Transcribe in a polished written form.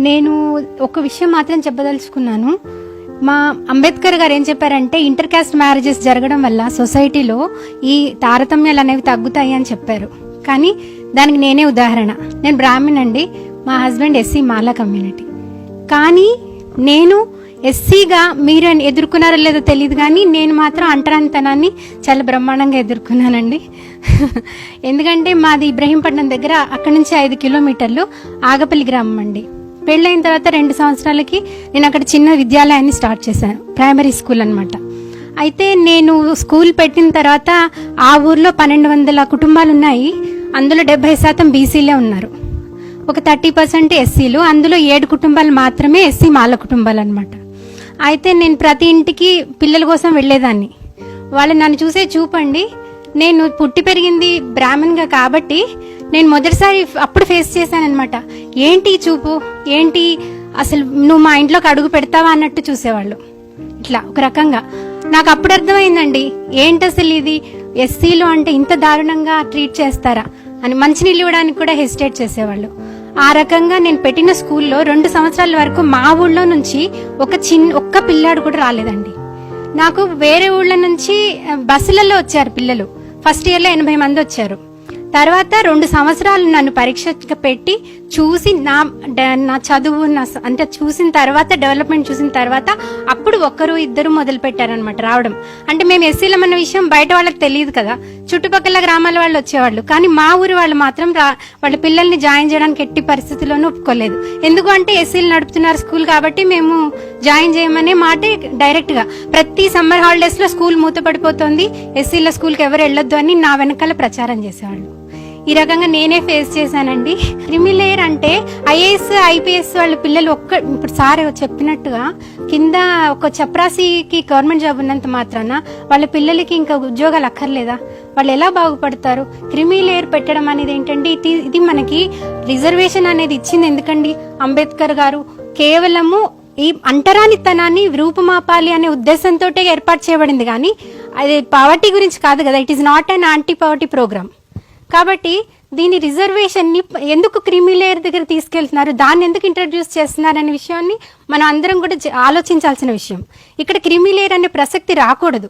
నేను ఒక విషయం మాత్రం చెప్పదలుచుకున్నాను. మా అంబేద్కర్ గారు ఏం చెప్పారంటే ఇంటర్ కాస్ట్ మ్యారేజెస్ జరగడం వల్ల సొసైటీలో ఈ తారతమ్యాలు అనేవి తగ్గుతాయి అని చెప్పారు. కానీ దానికి నేనే ఉదాహరణ. నేను బ్రాహ్మణ్ అండి, మా హస్బెండ్ ఎస్సీ మాలా కమ్యూనిటీ. కానీ నేను ఎస్సీగా మీరు ఎదుర్కొన్నారో లేదో తెలియదు, కానీ నేను మాత్రం అంటరానితనాన్ని చాలా బ్రహ్మాండంగా ఎదుర్కొన్నానండి. ఎందుకంటే మాది ఇబ్రహీంపట్నం దగ్గర, అక్కడి నుంచి 5 కిలోమీటర్లు ఆగపల్లి గ్రామం అండి. పెళ్ళైన తర్వాత 2 సంవత్సరాలకి నేను అక్కడ చిన్న విద్యాలయాన్ని స్టార్ట్ చేశాను, ప్రైమరీ స్కూల్ అనమాట. అయితే నేను స్కూల్ పెట్టిన తర్వాత ఆ ఊర్లో 1200 కుటుంబాలు ఉన్నాయి. అందులో 70% బీసీలే ఉన్నారు, ఒక 30% ఎస్సీలు. అందులో 7 కుటుంబాలు మాత్రమే ఎస్సీ మాల కుటుంబాలు అనమాట. అయితే నేను ప్రతి ఇంటికి పిల్లల కోసం వెళ్ళేదాన్ని. వాళ్ళు నన్ను చూసే చూపండి, నేను పుట్టి పెరిగింది బ్రాహ్మణ్గా కాబట్టి నేను మొదటిసారి అప్పుడు ఫేస్ చేశానమాట. ఏంటి చూపు, ఏంటి అసలు నువ్వు మా ఇంట్లోకి అడుగు పెడతావా అన్నట్టు చూసేవాళ్ళు. ఇట్లా ఒక రకంగా నాకు అప్పుడు అర్థమైందండి, ఏంటి అసలు ఇది, ఎస్సీలు అంటే ఇంత దారుణంగా ట్రీట్ చేస్తారా అని. మంచినీళ్ళు ఇవ్వడానికి కూడా హెసిటేట్ చేసేవాళ్ళు. ఆ రకంగా నేను పెట్టిన స్కూల్లో 2 సంవత్సరాల వరకు మా ఊళ్ళో నుంచి ఒక్క పిల్లాడు కూడా రాలేదండి. నాకు వేరే ఊళ్ళ నుంచి బస్సులలో వచ్చారు పిల్లలు. ఫస్ట్ ఇయర్లో 80 మంది వచ్చారు. తర్వాత 2 సంవత్సరాలు నన్ను పరీక్ష పెట్టి చూసి నా చదువు అంటే చూసిన తర్వాత, డెవలప్మెంట్ చూసిన తర్వాత అప్పుడు 1-2 మొదలు పెట్టారనమాట రావడం. అంటే మేము ఎస్సీలం అన్న విషయం బయట వాళ్ళకి తెలియదు కదా, చుట్టుపక్కల గ్రామాల వాళ్ళు వచ్చేవాళ్ళు. కానీ మా ఊరి వాళ్ళు మాత్రం వాళ్ళ పిల్లల్ని జాయిన్ చేయడానికి ఎట్టి పరిస్థితుల్లోనూ ఒప్పుకోలేదు. ఎందుకు అంటే ఎస్సీలు నడుపుతున్నారు స్కూల్ కాబట్టి మేము జాయిన్ చేయమనే మాటే డైరెక్ట్ గా. ప్రతి సమ్మర్ హాలిడేస్ లో స్కూల్ మూతపడిపోతుంది, ఎస్సీల స్కూల్కి ఎవరు వెళ్ళొద్దు అని నా వెనకాల ప్రచారం చేసేవాళ్ళు. ఈ రకంగా నేనే ఫేస్ చేశానండి. క్రిమిలేయర్ అంటే ఐఏఎస్ ఐపీఎస్ వాళ్ళ పిల్లలు ఇప్పుడు సార్ చెప్పినట్టుగా కింద ఒక చప్రాసీకి గవర్నమెంట్ జాబ్ ఉన్నంత మాత్రాన వాళ్ళ పిల్లలకి ఇంకా ఉద్యోగాలు అక్కర్లేదా? వాళ్ళు ఎలా బాగుపడతారు? క్రిమిలేయర్ పెట్టడం అనేది ఏంటంటే ఇది మనకి రిజర్వేషన్ అనేది ఇచ్చింది ఎందుకండి? అంబేద్కర్ గారు కేవలము ఈ అంటరానితనాన్ని రూపుమాపాలి అనే ఉద్దేశంతో ఏర్పాటు చేయబడింది, కానీ అది పవర్టీ గురించి కాదు కదా. It is not an anti poverty program. కాబట్టి దీని రిజర్వేషన్ ని ఎందుకు క్రిమిలేయర్ దగ్గర తీసుకెళ్తున్నారు, దాన్ని ఎందుకు ఇంట్రడ్యూస్ చేస్తున్నారు అనే విషయాన్ని మనం అందరం కూడా ఆలోచించాల్సిన విషయం. ఇక్కడ క్రిమిలేయర్ అనే ప్రసక్తి రాకూడదు.